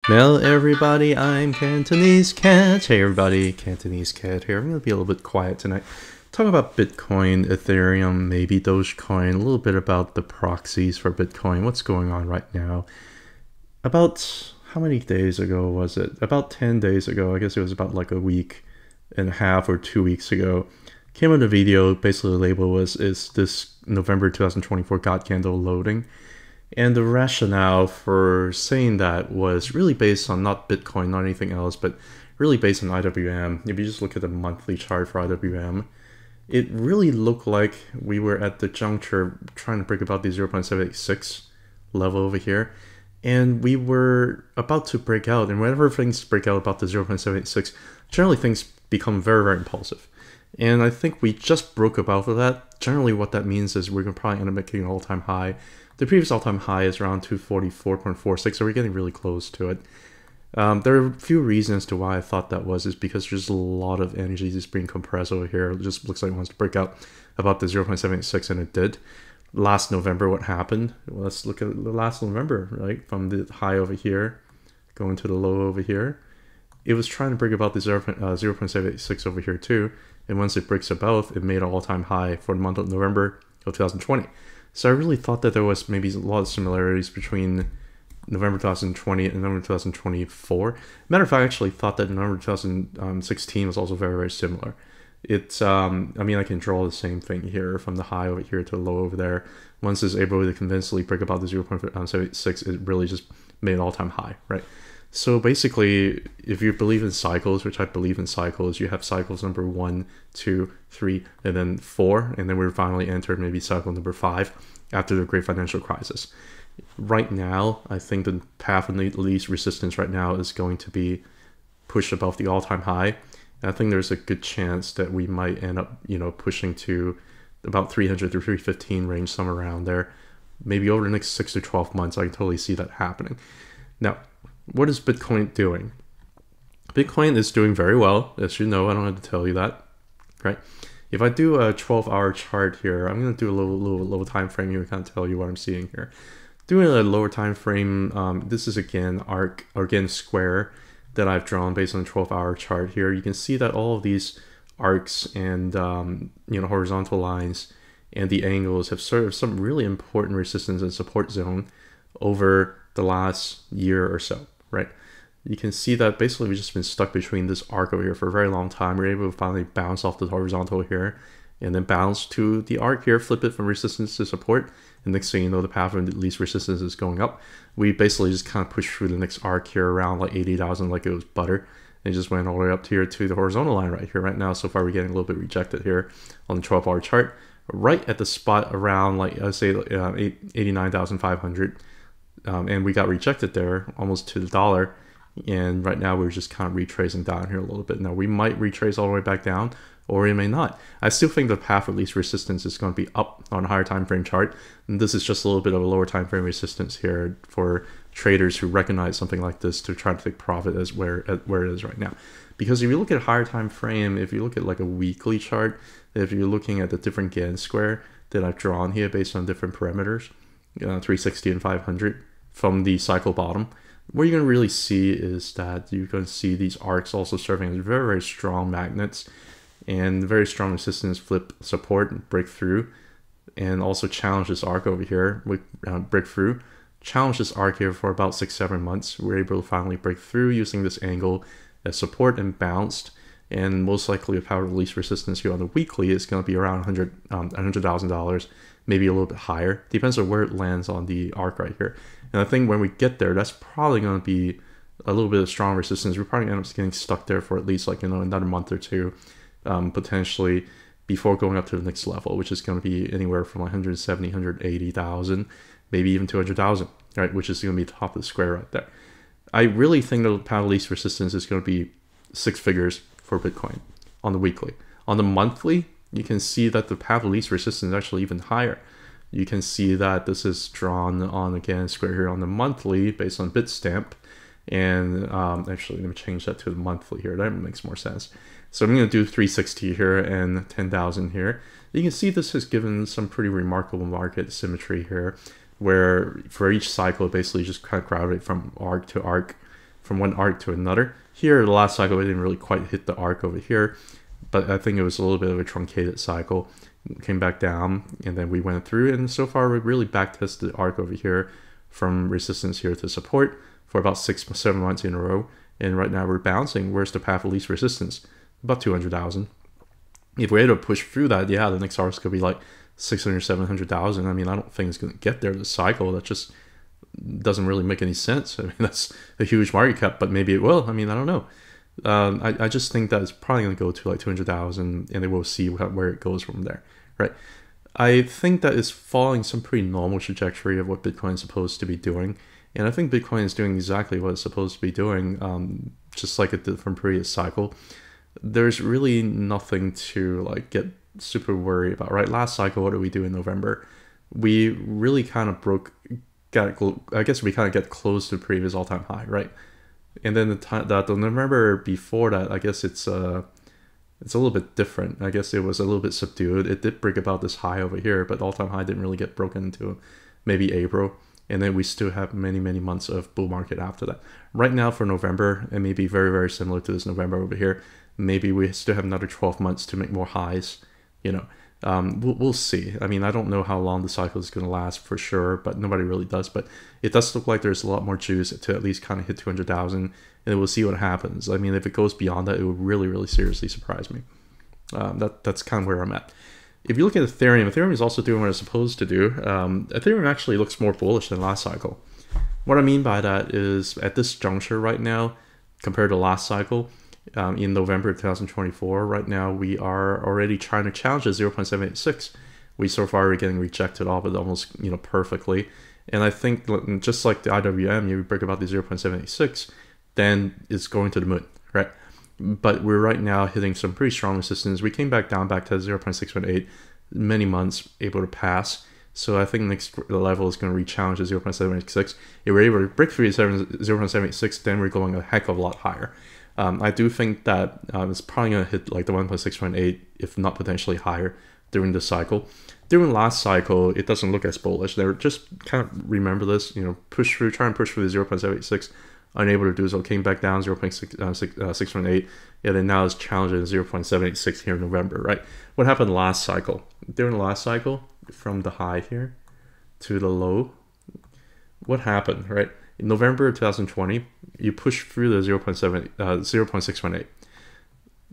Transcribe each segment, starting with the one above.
Well, everybody, I'm Cantonese Cat. Hey, everybody, Cantonese Cat here. I'm going to be a little bit quiet tonight. Talk about Bitcoin, Ethereum, maybe Dogecoin, a little bit about the proxies for Bitcoin, what's going on right now. About how many days ago was it? About 10 days ago, I guess it was about like a week and a half or 2 weeks ago. Came out a video, basically the label is this November 2024 God candle loading. And the rationale for saying that was really based on not Bitcoin, not anything else, but really based on IWM. If you just look at the monthly chart for IWM, it really looked like we were at the juncture trying to break about the 0.786 level over here. And we were about to break out. And whenever things break out about the 0.786, generally things become very, very impulsive. And I think we just broke above that. Generally what that means is we're going to probably end up making an all-time high. The previous all-time high is around 244.46, so we're getting really close to it. There are a few reasons to why I thought that is because there's a lot of energy that's being compressed over here. It just looks like it wants to break out about the 0.786, and it did. Last November, what happened? Well, let's look at the last November, right? From the high over here, going to the low over here. It was trying to break about the 0.786 over here too, and once it breaks above, it made an all-time high for the month of November of 2020. So I really thought that there was maybe a lot of similarities between November 2020 and November 2024. Matter of fact, I actually thought that November 2016 was also very, very similar. It's, I mean, I can draw the same thing here from the high over here to the low over there. Once it's able to convincingly break about the 0.76, it really just made an all-time high, right? So basically, if you believe in cycles, which I believe in cycles, you have cycles number 1, 2, 3, and then 4, and then we're finally entered maybe cycle number 5 after the great financial crisis. Right now, I think the path of least resistance right now is going to be pushed above the all-time high. And I think there's a good chance that we might end up, pushing to about 300 to 315 range, somewhere around there. Maybe over the next 6 to 12 months, I can totally see that happening. Now, what is Bitcoin doing? Bitcoin is doing very well, as you know. I don't have to tell you that, right? If I do a 12-hour chart here, I'm going to do a low time frame here to kind of tell you what I'm seeing here. Doing a lower time frame, this is again arc or again square that I've drawn based on the 12-hour chart here. You can see that all of these arcs and horizontal lines and the angles have served some really important resistance and support zone over the last year or so, right? You can see that basically we've just been stuck between this arc over here for a very long time. We're able to finally bounce off the horizontal here and then bounce to the arc here, flip it from resistance to support. And next thing you know, the path of least resistance is going up. We basically just kind of pushed through the next arc here around like 80,000 like it was butter. And just went all the way up here to the horizontal line right here. Right now, so far we're getting a little bit rejected here on the 12-hour chart. Right at the spot around like, I say 89,500. And we got rejected there almost to the dollar. And right now we're just kind of retracing down here a little bit. Now we might retrace all the way back down, or we may not. I still think the path of least resistance is going to be up on a higher time frame chart. And this is just a little bit of a lower time frame resistance here for traders who recognize something like this to try to take profit as where it is right now. Because if you look at a higher time frame, if you look at like a weekly chart, if you're looking at the different Gantt square that I've drawn here based on different parameters, 360 and 500 from the cycle bottom, what you're going to really see is that you're going to see these arcs also serving as very, very strong magnets and very strong resistance, flip, support, breakthrough, and also challenge this arc over here with breakthrough. Challenge this arc here for about 6-7 months. We're able to finally break through using this angle as support and bounced. And most likely the power of least resistance here on the weekly is going to be around $100,000, maybe a little bit higher. Depends on where it lands on the arc right here. And I think when we get there, that's probably going to be a little bit of strong resistance. We're probably end up getting stuck there for at least like, another month or two, potentially before going up to the next level, which is going to be anywhere from 170, 180,000, maybe even 200,000, right? Which is going to be top of the square right there. I really think the path of least resistance is going to be 6 figures for Bitcoin on the weekly. On the monthly, you can see that the path of least resistance is actually even higher. You can see that this is drawn on again square here on the monthly based on Bitstamp. And actually, let me change that to the monthly here. That makes more sense. So I'm going to do 360 here and 10,000 here. You can see this has given some pretty remarkable market symmetry here, where for each cycle, it basically just kind of gravitate from arc to arc from one arc to another. Here, the last cycle, we didn't really quite hit the arc over here, but I think it was a little bit of a truncated cycle. Came back down, and then we went through, and so far we really backtested the arc over here from resistance here to support for about 6-7 months in a row. And right now we're bouncing. Where's the path of least resistance? About 200,000. If we're able to push through that, yeah, the next arc is going to be like 600, 700,000. I mean, I don't think it's going to get there this cycle. That just doesn't really make any sense. I mean, that's a huge market cap, but maybe it will. I mean, I don't know. I just think that it's probably going to go to like 200,000, and then we'll see where it goes from there, right? I think that it's following some pretty normal trajectory of what Bitcoin is supposed to be doing. And I think Bitcoin is doing exactly what it's supposed to be doing, just like it did from previous cycle. There's really nothing to like get super worried about, right? Last cycle, what did we do in November? We really kind of I guess we kind of get close to the previous all-time high, right? And then the November before that, I guess it's a little bit different. I guess it was a little bit subdued. It did break about this high over here, but the all-time high didn't really get broken until maybe April. And then we still have many, many months of bull market after that. Right now for November, it may be very, very similar to this November over here. Maybe we still have another 12 months to make more highs. You know, we'll see. I mean, I don't know how long the cycle is going to last for sure, but nobody really does. But it does look like there's a lot more juice to at least kind of hit 200,000, and we'll see what happens. I mean, if it goes beyond that, it would really, really seriously surprise me. That's kind of where I'm at. If you look at Ethereum is also doing what it's supposed to do. Ethereum actually looks more bullish than last cycle. What I mean by that is at this juncture right now, compared to last cycle, in November 2024, right now we are already trying to challenge the 0.786. We so far are getting rejected off it almost perfectly. And I think just like the IWM, you break about the 0.786, then it's going to the moon, right? But we're right now hitting some pretty strong resistance. We came back to 0.618, many months able to pass. So I think next level is going to re-challenge the 0.786. If we're able to break through 0.786, then we're going a heck of a lot higher. I do think that it's probably going to hit like the 1.618, if not potentially higher, during the cycle. During last cycle, it doesn't look as bullish. They're just kind of remember this, push through, try and push through the 0.786. Unable to do so, came back down 0.618, and then now it's challenging 0.786 here in November, right? What happened last cycle? During the last cycle, from the high here to the low, what happened, right? In November 2020, you push through the 0.618.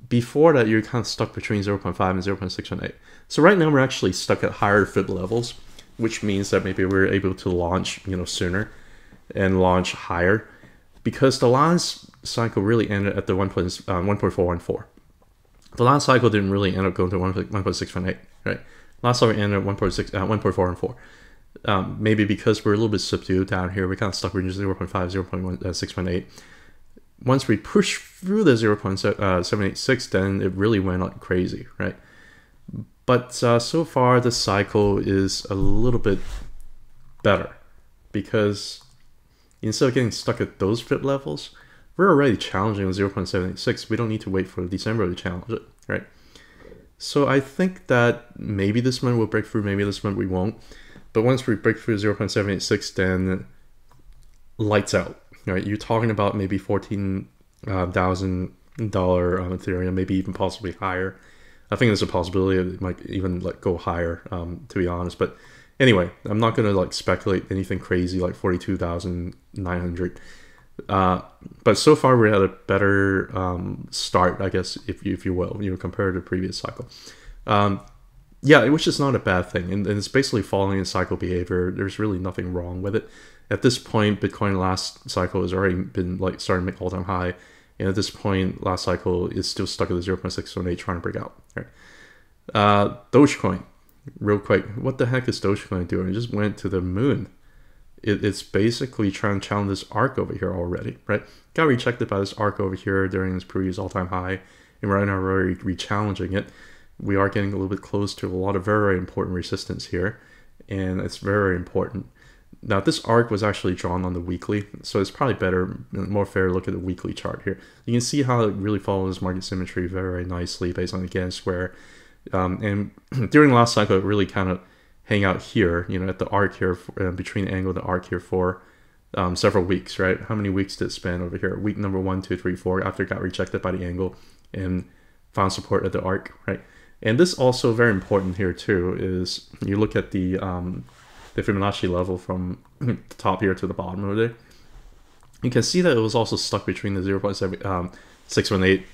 Before that, you're kind of stuck between 0.5 and 0.618. So right now, we're actually stuck at higher fit levels, which means that maybe we're able to launch, sooner and launch higher. Because the last cycle really ended at the 1.414. The last cycle didn't really end up going to 1.618, right? Last cycle ended at 1.414. Maybe because we're a little bit subdued down here, we kind of stuck between 0.5, 0.618. Once we push through the 0.786, then it really went like crazy, right? But so far, the cycle is a little bit better because instead of getting stuck at those fit levels, we're already challenging 0.786. We don't need to wait for December to challenge it, right? So I think that maybe this month we'll break through, maybe this month we won't. But once we break through 0.786, then lights out, right? You're talking about maybe $14,000 on Ethereum, maybe even possibly higher. I think there's a possibility it might even go higher, to be honest. But anyway, I'm not going to speculate anything crazy like 42,900. But so far we're at a better start, I guess, if you will, compared to the previous cycle. Yeah, which is not a bad thing. And it's basically following the cycle behavior. There's really nothing wrong with it. At this point, Bitcoin last cycle has already been starting to make all-time high. And at this point, last cycle is still stuck at the 0.618 trying to break out. Right? Dogecoin, real quick. What the heck is Dogecoin doing? It just went to the moon. It's basically trying to challenge this arc over here already, right? Got rejected by this arc over here during this previous all-time high. And right now we're already re-challenging it. We are getting a little bit close to a lot of very, very important resistance here. And it's very, very important. Now, this arc was actually drawn on the weekly, so it's probably better, more fair to look at the weekly chart here. You can see how it really follows market symmetry very, very nicely based on the Gantt square. And during the last cycle, it really kind of hang out here, at the arc here, between the angle of the arc here for several weeks, right? How many weeks did it span over here? Week number 1, 2, 3, 4, after it got rejected by the angle and found support at the arc, right? And this also very important here too is you look at the Fibonacci level from the top here to the bottom over there. You can see that it was also stuck between the 0.618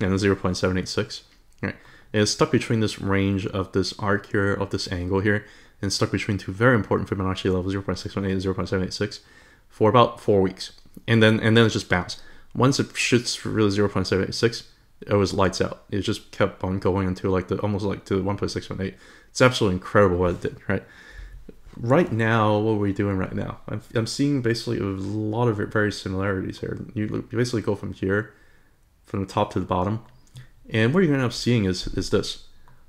and the 0.786, right? And it's stuck between this range of this arc here, of this angle here, and stuck between two very important Fibonacci levels, 0.618 and 0.786, for about 4 weeks. And then it just bounced. Once it shoots for really 0.786, it was lights out. It just kept on going until like almost like to 1.618. It's absolutely incredible what it did, right? Right now, what are we doing right now? I'm seeing basically a lot of very similarities here. You basically go from here, from the top to the bottom, and what you're going to end up seeing is this.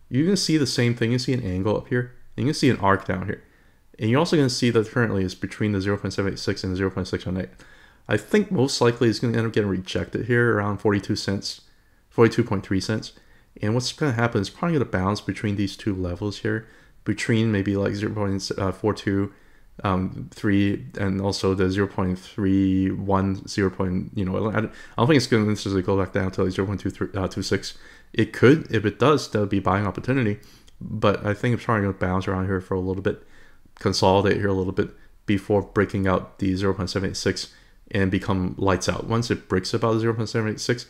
You're going to see the same thing. You see an angle up here, and you can see an arc down here. And you're also going to see that currently it's between the 0.786 and the 0.618. I think most likely it's going to end up getting rejected here around 42 cents, 42.3 cents. And what's going to happen is probably going to bounce between these two levels here, between maybe like 0.42, 3, and also the 0.31, 0. I don't think it's going to necessarily go back down to like 0.26. It could. If it does, that would be buying opportunity. But I think it's probably going to bounce around here for a little bit, consolidate here a little bit before breaking out the 0.786 and become lights out. Once it breaks about 0.786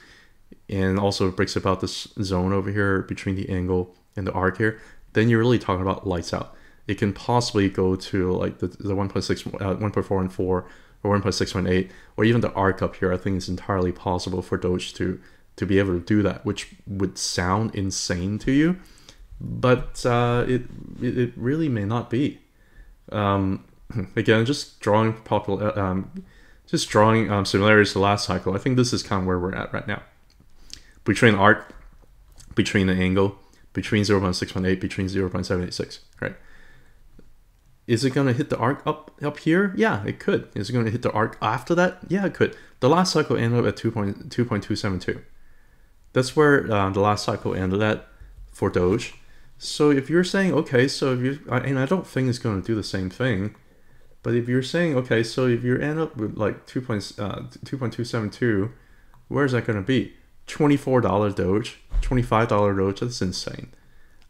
and also breaks about this zone over here between the angle and the arc here, then you're really talking about lights out. It can possibly go to like the 1.414 or 1.618, or even the arc up here. I think it's entirely possible for Doge to be able to do that, which would sound insane to you, but it really may not be. Again, just drawing similarities to last cycle. I think this is kind of where we're at right now. Between arc, between the angle, between 0.618, between 0.786, right? Is it going to hit the arc up here? Yeah, it could. Is it going to hit the arc after that? Yeah, it could. The last cycle ended up at 2.272. That's where the last cycle ended at for Doge. So if you're saying, okay, so if you, and I don't think it's going to do the same thing, but if you're saying, okay, so if you end up with like 2.272, where is that going to be? $24 Doge, $25 Doge, that's insane.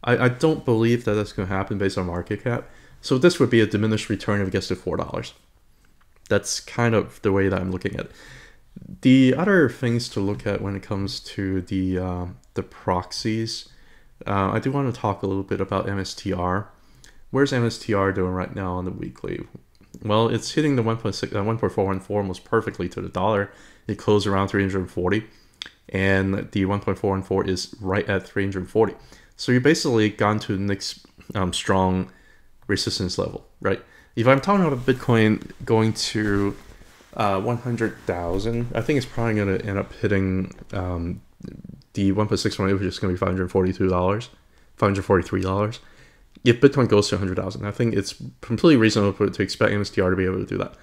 I don't believe that that's going to happen based on market cap. So this would be a diminished return if it gets to $4. That's kind of the way that I'm looking at it. The other things to look at when it comes to the proxies, I do want to talk a little bit about MSTR. Where's MSTR doing right now on the weekly? Well, it's hitting the 1.414 almost perfectly to the dollar. It closed around 340, and the 1.414 is right at 340. So you basically gone to the next strong resistance level, right? If I'm talking about Bitcoin going to 100,000, I think it's probably going to end up hitting the 1.618, which is going to be $542, $543. If Bitcoin goes to 100,000, I think it's completely reasonable to expect MSTR to be able to do that.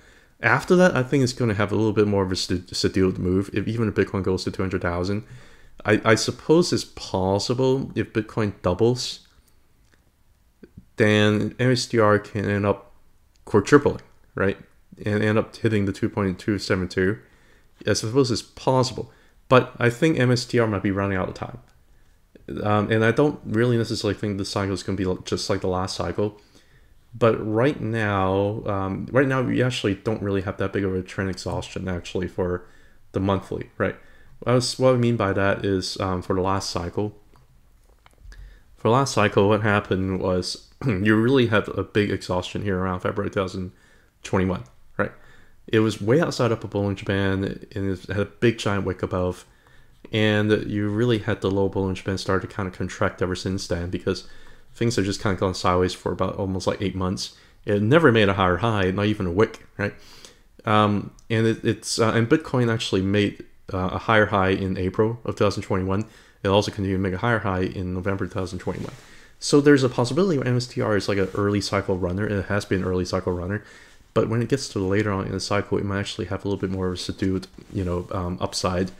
After that, I think it's going to have a little bit more of a subdued move. If even if Bitcoin goes to 200,000, I suppose it's possible if Bitcoin doubles, then MSTR can end up quadrupling, right? And end up hitting the 2.272. I suppose it's possible. But I think MSTR might be running out of time. And I don't really necessarily think the cycle is going to be just like the last cycle. But right now we actually don't really have that big of a trend exhaustion actually for the monthly, right? What I mean by that is for the last cycle. For the last cycle, what happened was you really had a big exhaustion here around February 2021, right? It was way outside of a Bollinger Band, and it had a big giant wick above. And you really had the low Bollinger Band start to kind of contract ever since then, because things have just kind of gone sideways for about almost like 8 months. It never made a higher high, not even a wick, right? And Bitcoin actually made a higher high in April of 2021. It also continued to make a higher high in November 2021. So there's a possibility where MSTR is like an early cycle runner. It has been an early cycle runner. But when it gets to later on in the cycle, it might actually have a little bit more of a subdued, upside.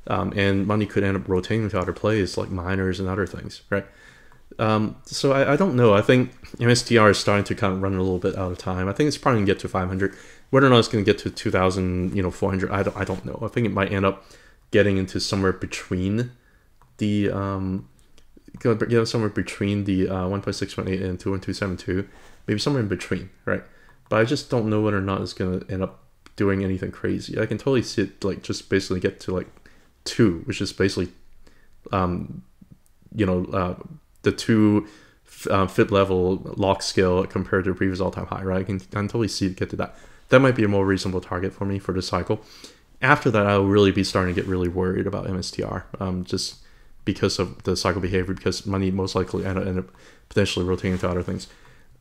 And money could end up rotating to other plays like miners and other things, right? So I don't know. I think MSTR is starting to kind of run a little bit out of time. I think it's probably going to get to 500. Whether or not it's going to get to 2,000, 400, I don't know. I think it might end up getting into somewhere between the somewhere between the 1.618 and 21272, maybe somewhere in between, right? But I just don't know whether or not it's going to end up doing anything crazy. I can totally see it like just basically get to like 2, which is basically the 2 fit level lock scale compared to the previous all-time high, right? I can totally see it get to that. That might be a more reasonable target for me for this cycle. After that, I'll really be starting to get really worried about MSTR, just because of the cycle behavior, because money most likely end up potentially rotating to other things.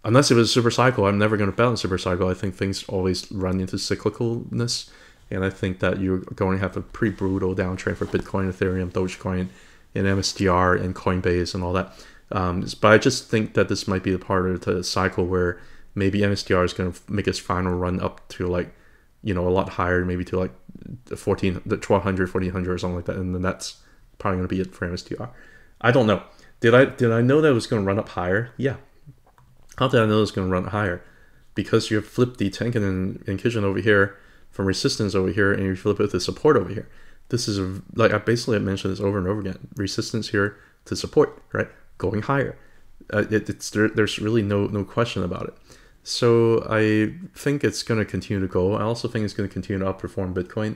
Unless it was a super cycle, I'm never going to bet on super cycle. I think things always run into cyclicalness, and I think that you're going to have a pretty brutal downtrend for Bitcoin, Ethereum, Dogecoin, and MSTR, and Coinbase, and all that. But I just think that this might be a part of the cycle where maybe MSTR is going to make its final run up to like, a lot higher, maybe to like 1,200, 1,400 or something like that, and then that's probably going to be it for MSTR. I don't know. Did I know that it was going to run up higher? Yeah. How did I know it was going to run higher? Because you flip the Tenkan and Kijun over here from resistance over here, and you flip it to support over here. This is like I basically mentioned this over and over again. Resistance here to support, right? Going higher. There's really no question about it. So I think it's going to continue to go. I also think it's going to continue to outperform Bitcoin.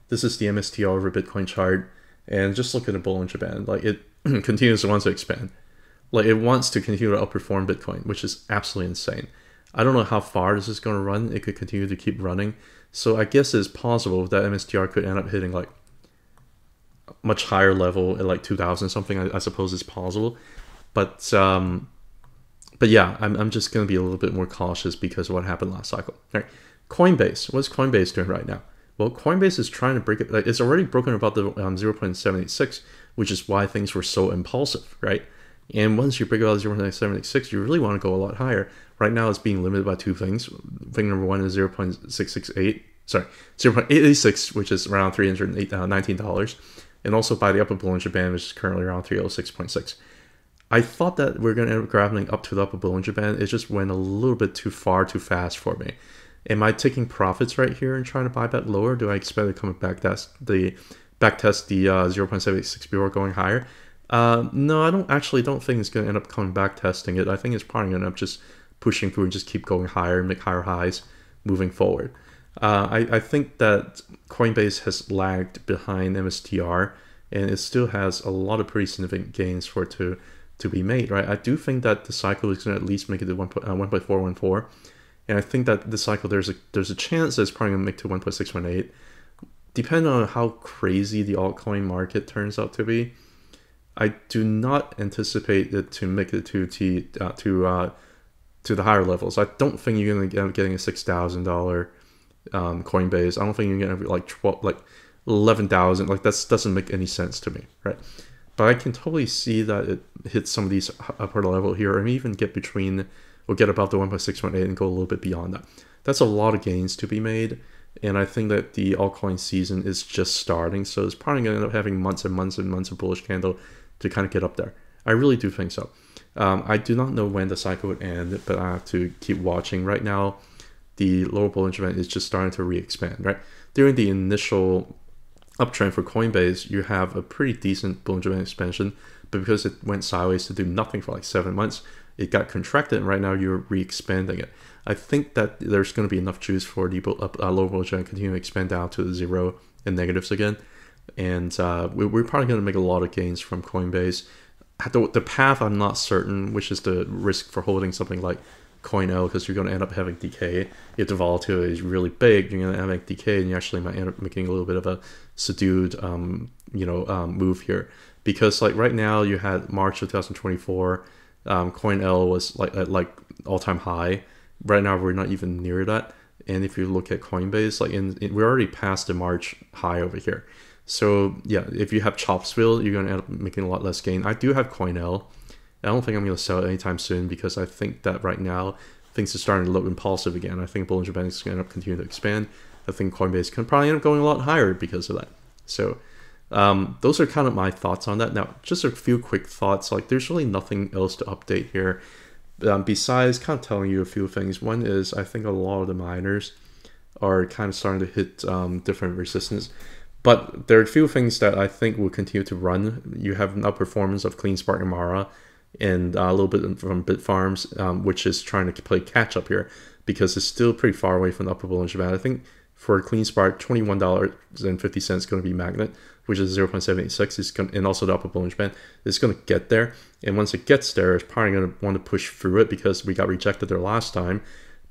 This is the MSTR over Bitcoin chart, and just look at the Bollinger Band. Like it continues to want to expand. Like it wants to continue to outperform Bitcoin, which is absolutely insane. I don't know how far this is going to run. It could continue to keep running. So I guess it's possible that MSTR could end up hitting like much higher level at like 2,000 something. I suppose it's possible. But yeah, I'm just going to be a little bit more cautious because of what happened last cycle. All right. Coinbase. What's Coinbase doing right now? Well, Coinbase is trying to break it. Like, it's already broken about the 0.786, which is why things were so impulsive, right? And once you break out 0.786, you really want to go a lot higher. Right now, it's being limited by 2 things. Thing number 1 is 0.886, which is around $319, and also by the upper Bollinger Band, which is currently around 306.6. I thought that we're going to end up grappling up to the upper Bollinger Band. It just went a little bit too fast for me. Am I taking profits right here and trying to buy back lower? Do I expect it to come back test the 0.786 before going higher? No, I don't think it's going to end up coming back testing it. I think it's probably going to end up just pushing through and just keep going higher and make higher highs moving forward. I think that Coinbase has lagged behind MSTR, and it still has a lot of pretty significant gains for it to be made, right? I do think that the cycle is going to at least make it to 1.414, and I think that this cycle there's a chance that it's probably going to make to 1.618, depending on how crazy the altcoin market turns out to be. I do not anticipate it to make it to the higher levels. I don't think you're going to end up getting a $6,000 Coinbase. I don't think you're going to get like 11,000. Like that doesn't make any sense to me, right? But I can totally see that it hits some of these upper level here, and even get between or get about the 1.618 and go a little bit beyond that. That's a lot of gains to be made, and I think that the altcoin season is just starting, so it's probably going to end up having months and months and months of bullish candle to kind of get up there. I really do think so. I do not know when the cycle would end, but I have to keep watching. Right now, the lower Bollinger Band is just starting to re-expand, right? During the initial uptrend for Coinbase, you have a pretty decent Bollinger Band expansion, but because it went sideways to do nothing for like 7 months, it got contracted, and right now you're re-expanding it. I think that there's going to be enough juice for the lower Bollinger Band to continue to expand down to the 0 and negatives again, and we're probably going to make a lot of gains from Coinbase. The path I'm not certain, which is the risk for holding something like CoinL, because you're going to end up having decay. If the volatility is really big, you're going to have decay, and you actually might end up making a little bit of a subdued move here. Because like right now, you had March 2024, CoinL was like all-time high. Right now, we're not even near that. And if you look at Coinbase, we're already past the March high over here. So yeah, if you have Chopsville, you're going to end up making a lot less gain. I do have CoinL. I don't think I'm going to sell it anytime soon, because I think that right now things are starting to look impulsive again. I think Bollinger Band is going to end up continuing to expand. I think Coinbase can probably end up going a lot higher because of that. So those are kind of my thoughts on that. Now, just a few quick thoughts. Like, there's really nothing else to update here besides kind of telling you a few things. One is I think a lot of the miners are kind of starting to hit different resistance. But there are a few things that I think will continue to run. You have an outperformance of CleanSpark and Mara, and a little bit from Bitfarms, which is trying to play catch up here because it's still pretty far away from the upper Bollinger Band. I think for CleanSpark, $21.50 is going to be magnet, which is 0.786, is going, and also the upper Bollinger Band is going to get there. And once it gets there, it's probably going to want to push through it because we got rejected there last time.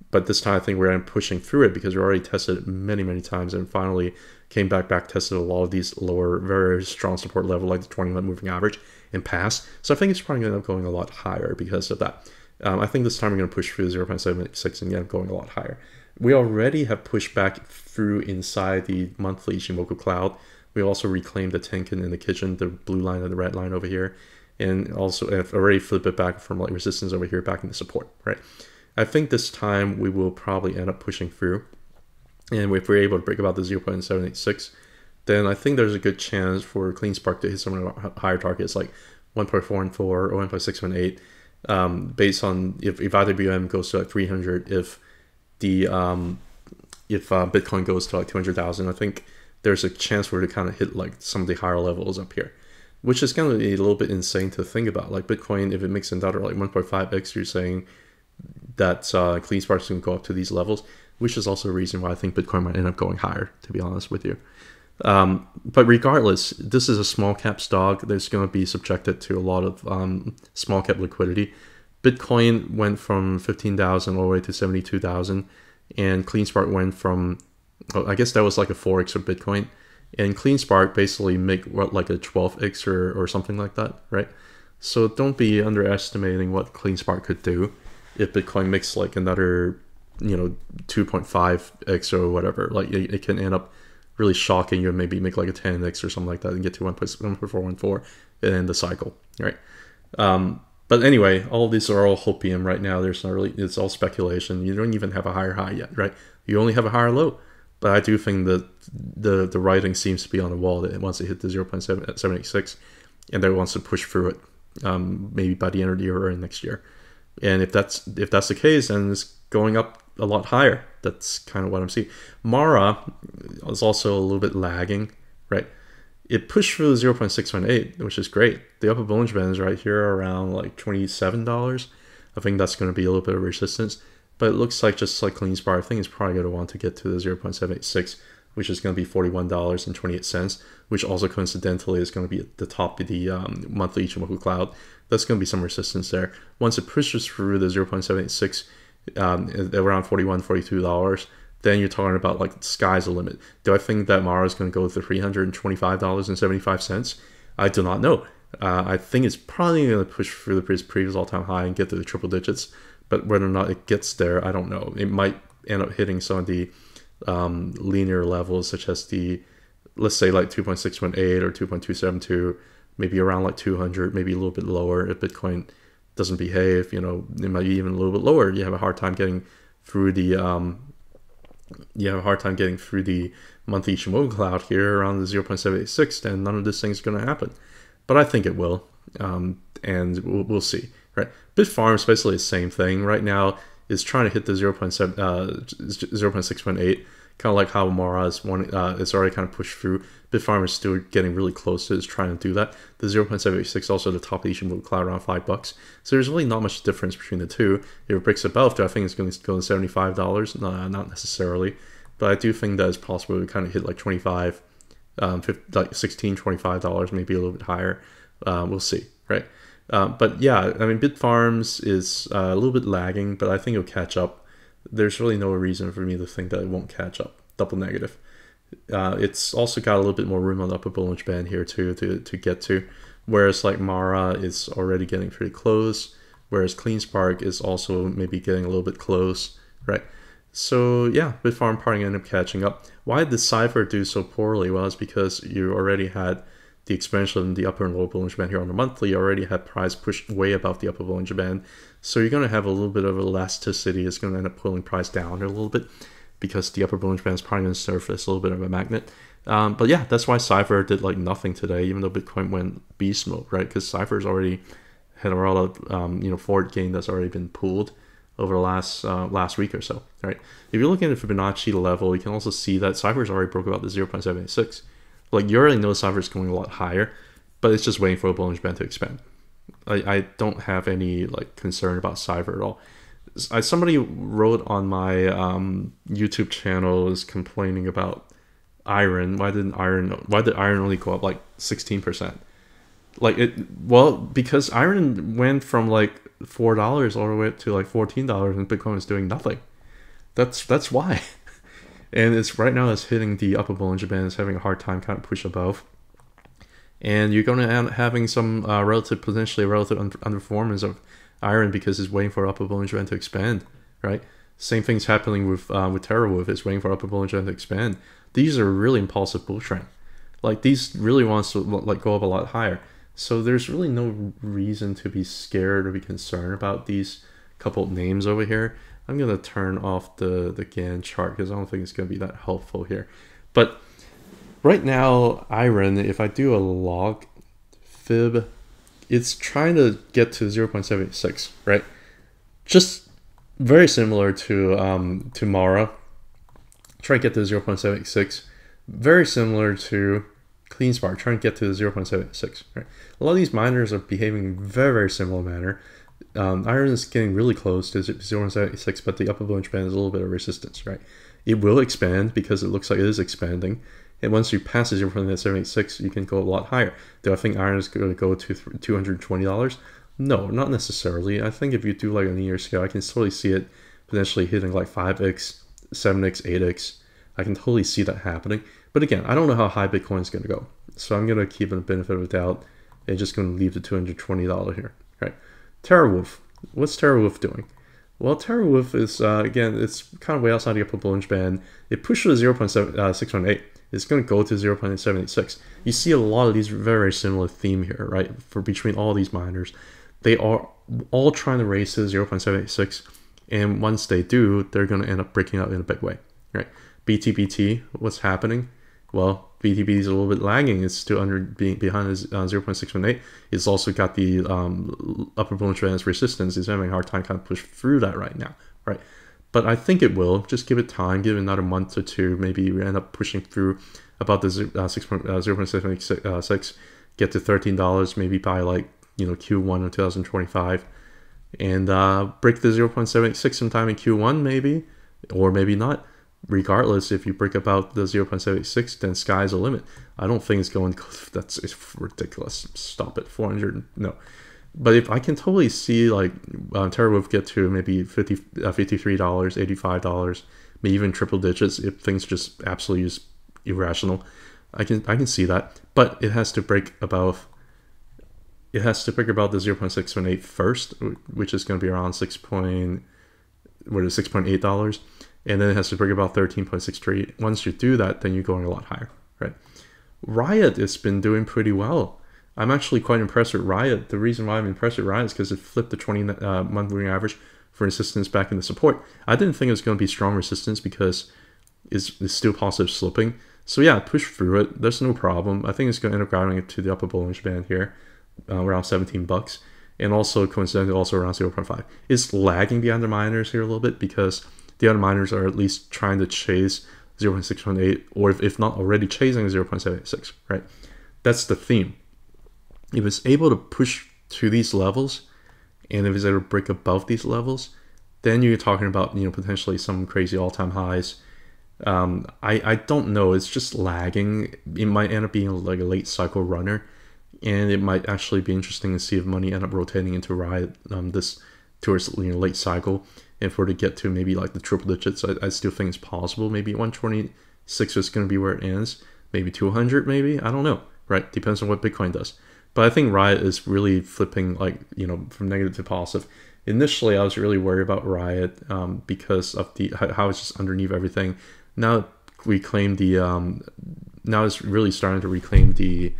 But this time I think we're pushing through it because we already tested it many, many times and finally came back tested a lot of these lower, very strong support level like the 20-minute moving average and passed. So I think it's probably going to end up going a lot higher because of that. I think this time we're going to push through 0.76 and end up going a lot higher. We already have pushed back through inside the monthly Ichimoku cloud. We also reclaimed the Tenkan in the kitchen, the blue line and the red line over here. And also have already flipped it back from like resistance over here back into support, right? I think this time we will probably end up pushing through. And if we're able to break about the 0.786, then I think there's a good chance for CleanSpark to hit some of the higher targets like 1.414 or 1.618, based on if either BUM goes to like 300, if Bitcoin goes to like 200,000, I think there's a chance for it to kind of hit like some of the higher levels up here, which is going to be a little bit insane to think about. Like Bitcoin, if it makes another like 1.5x, you're saying that CleanSpark is going to go up to these levels, which is also a reason why I think Bitcoin might end up going higher, to be honest with you. But regardless, this is a small cap stock that's going to be subjected to a lot of small cap liquidity. Bitcoin went from 15,000 all the way to 72,000, and CleanSpark went from, well, I guess that was like a 4x of Bitcoin, and CleanSpark basically make what, like a 12x or something like that, right? So don't be underestimating what CleanSpark could do if Bitcoin makes like another, 2.5x or whatever. Like it can end up really shocking you and maybe make like a 10x or something like that and get to 1.414 and end the cycle, right? But anyway, all these are all hopium right now. There's not really, it's all speculation. You don't even have a higher high yet, right? You only have a higher low. But I do think that the writing seems to be on the wall that once it hit the 0.786 and that it wants to push through it, maybe by the end of the year or next year. And if that's the case, then it's going up a lot higher. That's kind of what I'm seeing. Mara is also a little bit lagging, right? It pushed through 0.618, which is great. The upper Bollinger Band is right here around like $27. I think that's going to be a little bit of resistance. But it looks like just like CleanSpark, I think it's probably going to want to get to the 0.786, which is going to be $41.28, which also coincidentally is going to be at the top of the monthly Ichimoku cloud. That's going to be some resistance there. Once it pushes through the 0.786, around $41, $42, then you're talking about like the sky's the limit. Do I think that Mara is going to go to $325.75? I do not know. I think it's probably going to push through the previous all-time high and get to the triple digits. But whether or not it gets there, I don't know. It might end up hitting some of the linear levels, such as the, let's say like 2.618 or 2.272, maybe around like 200, maybe a little bit lower. If Bitcoin doesn't behave, it might be even a little bit lower. You have a hard time getting through the monthly Ichimoku cloud here around the 0.786, then none of this thing's going to happen. But I think it will, and we'll see. Right, Bitfarms basically the same thing. Right now is trying to hit the 0.618, kind of like how Mara is it's already kind of pushed through. Bitfarms is still getting really close to trying to do that. The 0.786 also at the top of the Ichimoku cloud around $5. So there's really not much difference between the two. If it breaks above, I think it's going to go to $75. No, not necessarily, but I do think that it's possible to kind of hit like 25, like $16, $25, maybe a little bit higher. We'll see, right? But yeah, I mean, Bitfarms is a little bit lagging, but I think it'll catch up. There's really no reason for me to think that it won't catch up. Double negative. It's also got a little bit more room on the upper Bollinger Band here too to get to, whereas like Mara is already getting pretty close, whereas CleanSpark is also maybe getting a little bit close, right? So yeah, Bitfarms probably end up catching up. Why did Cypher do so poorly? Well, it's because you already had the expansion in the upper and lower Bollinger Band here on the monthly. You already had price pushed way above the upper Bollinger Band. So you're going to have a little bit of elasticity. It's going to end up pulling price down a little bit because the upper Bollinger Band is probably going to serve as a little bit of a magnet. But yeah, that's why Cypher did like nothing today, even though Bitcoin went beast mode, right? Because Cypher's already had a lot of forward gain that's already been pulled over the last week or so, right? If you're looking at the Fibonacci level, you can also see that Cypher's already broke about the 0.76. Like, you already know Cypher's going a lot higher, but it's just waiting for a Bollinger Band to expand. I don't have any like concern about Cypher at all. Somebody wrote on my YouTube channel is complaining about iron. Why did iron only go up like 16%? Like well, because iron went from like $4 all the way up to like $14, and Bitcoin is doing nothing. That's why. And it's right now it's hitting the upper Bollinger Band. It's having a hard time kind of push above. And you're going to end up having some potentially relative underperformance of iron because it's waiting for upper Bollinger Band to expand, right? Same thing's happening with TeraWulf. It's waiting for upper Bollinger Band to expand. These are really impulsive bull trend. Like, these really wants to like go up a lot higher. So there's really no reason to be scared or be concerned about these couple names over here. I'm going to turn off the Gann chart because I don't think it's going to be that helpful here. But right now, iron, if I do a log fib, it's trying to get to 0.76, right? Just very similar to Mara. Try to get to 0.76. Very similar to CleanSpark, trying to get to the 0.76, right? A lot of these miners are behaving in very, very similar manner. Iron is getting really close to 0.76, but the upper Bollinger Band is a little bit of resistance, right? It will expand because it looks like it is expanding. And once you pass the 0.76, you can go a lot higher. Do I think iron is going to go to $220? No, not necessarily. I think if you do like a linear scale, I can totally see it potentially hitting like 5x, 7x, 8x. I can totally see that happening. But again, I don't know how high Bitcoin is going to go. So I'm going to keep it a benefit of the doubt and just going to leave the $220 here, right? TeraWulf. What's TeraWulf doing? Well, TeraWulf is, again, it's kind of way outside the upper Bollinger Band. It pushed to 0.618. It's going to go to 0.76. You see a lot of these very similar theme here, right? For between all these miners, they are all trying to raise to 0.786, and once they do, they're going to end up breaking out in a big way, right? BTBT, what's happening? Well, BTBT is a little bit lagging. It's still being behind 0.618. It's also got the upper Bollinger Band resistance. It's having a hard time kind of push through that right now, right? But I think it will. Just give it time. Give it another month or two. Maybe we end up pushing through about the 0.76, get to $13 maybe by like, Q1 of 2025, and break the 0.76 sometime in Q1 maybe, or maybe not. Regardless, if you break about the 0.76, then sky's the limit. I don't think it's going. It's ridiculous. Stop it. 400. No. But if I can totally see like TeraWulf get to maybe $53, $85, maybe even triple digits if things just absolutely is irrational, I can see that. But it has to break above. It has to break about the 0.618 first, which is going to be around $6.8, and then it has to break about 13.63. Once you do that, then you're going a lot higher, right? Riot has been doing pretty well. I'm actually quite impressed with Riot. The reason why I'm impressed with Riot is because it flipped the 20-month moving average for resistance back into support. I didn't think it was going to be strong resistance because it's still positive sloping. So yeah, push through it. There's no problem. I think it's going to end up grounding it to the upper Bollinger Band here, around $17, and also coincidentally also around 0.5. It's lagging behind the miners here a little bit because the other miners are at least trying to chase 0.618, or if not already chasing 0.76, right? That's the theme. If it's able to push to these levels, and if it's able to break above these levels, then you're talking about potentially some crazy all-time highs. I don't know. It's just lagging. It might end up being like a late cycle runner, and it might actually be interesting to see if money end up rotating into Riot this towards late cycle, and for it to get to maybe like the triple digits. I still think it's possible. Maybe 126 is going to be where it ends. Maybe 200. Maybe, I don't know. Right? Depends on what Bitcoin does. But I think Riot is really flipping, like, from negative to positive. Initially, I was really worried about Riot because of how it's just underneath everything. Now we claim the now it's really starting to reclaim the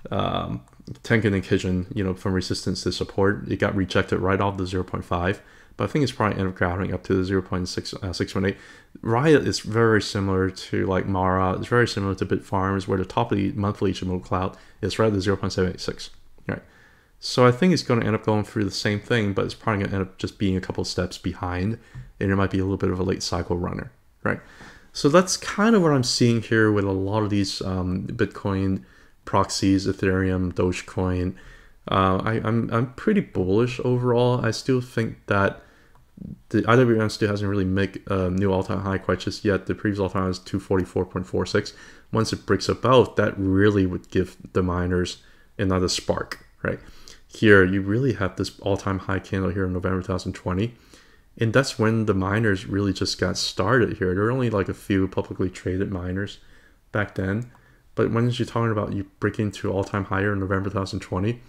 Tenkan and Kijun, from resistance to support. It got rejected right off the 0.5. But I think it's probably end up crowding up to the 0.618. Riot is very similar to like Mara. It's very similar to Bitfarms, where the top of the monthly Ichimoku cloud is right at the 0.786. Right. So I think it's going to end up going through the same thing, but it's probably going to end up just being a couple steps behind, and it might be a little bit of a late cycle runner, right? So that's kind of what I'm seeing here with a lot of these Bitcoin proxies, Ethereum, Dogecoin. I'm pretty bullish overall. I still think that the IWM still hasn't really made a new all-time high quite just yet. The previous all-time high is 244.46. Once it breaks above, that really would give the miners another spark, right? Here, you really have this all-time high candle here in November 2020. And that's when the miners really just got started here. There were only like a few publicly traded miners back then. But when you're talking about you breaking to all-time higher in November 2020,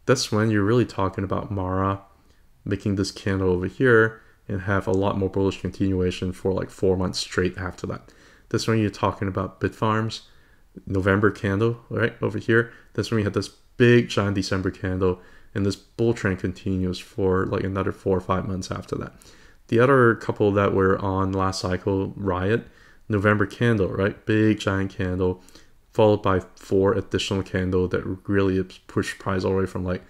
that's when you're really talking about Mara making this candle over here and have a lot more bullish continuation for like 4 months straight after that. That's when you're talking about Bitfarms, November candle, right, over here. That's when we had this big giant December candle, and this bull trend continues for like another 4 or 5 months after that. The other couple that were on last cycle, Riot, November candle, right, big giant candle, followed by 4 additional candle that really pushed price all the way from like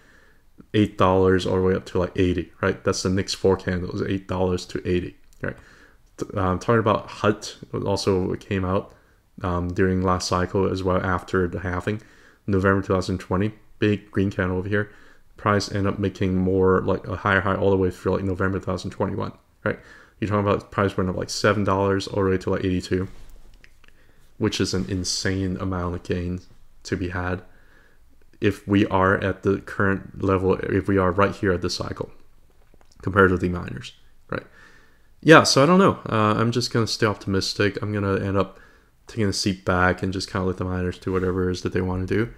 $8 all the way up to like 80, right? That's the next 4 candles, $8 to 80, right? Talking about HUT also came out during last cycle as well after the halving, November 2020, big green candle over here. Price ended up making more like a higher high all the way through like November 2021, right? You're talking about price went up like $7 all the way to like 82, which is an insane amount of gain to be had if we are at the current level, if we are right here at this cycle compared to the miners, right? Yeah, so I don't know. I'm just going to stay optimistic. I'm going to end up taking a seat back and just kind of let the miners do whatever it is that they want to do.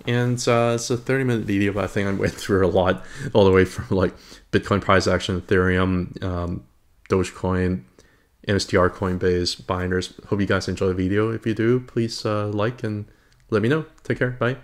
And it's a 30-minute video, but I think I went through a lot, all the way from like Bitcoin price action, Ethereum, Dogecoin, MSTR, Coinbase, binders. Hope you guys enjoy the video. If you do, please like and let me know. Take care. Bye.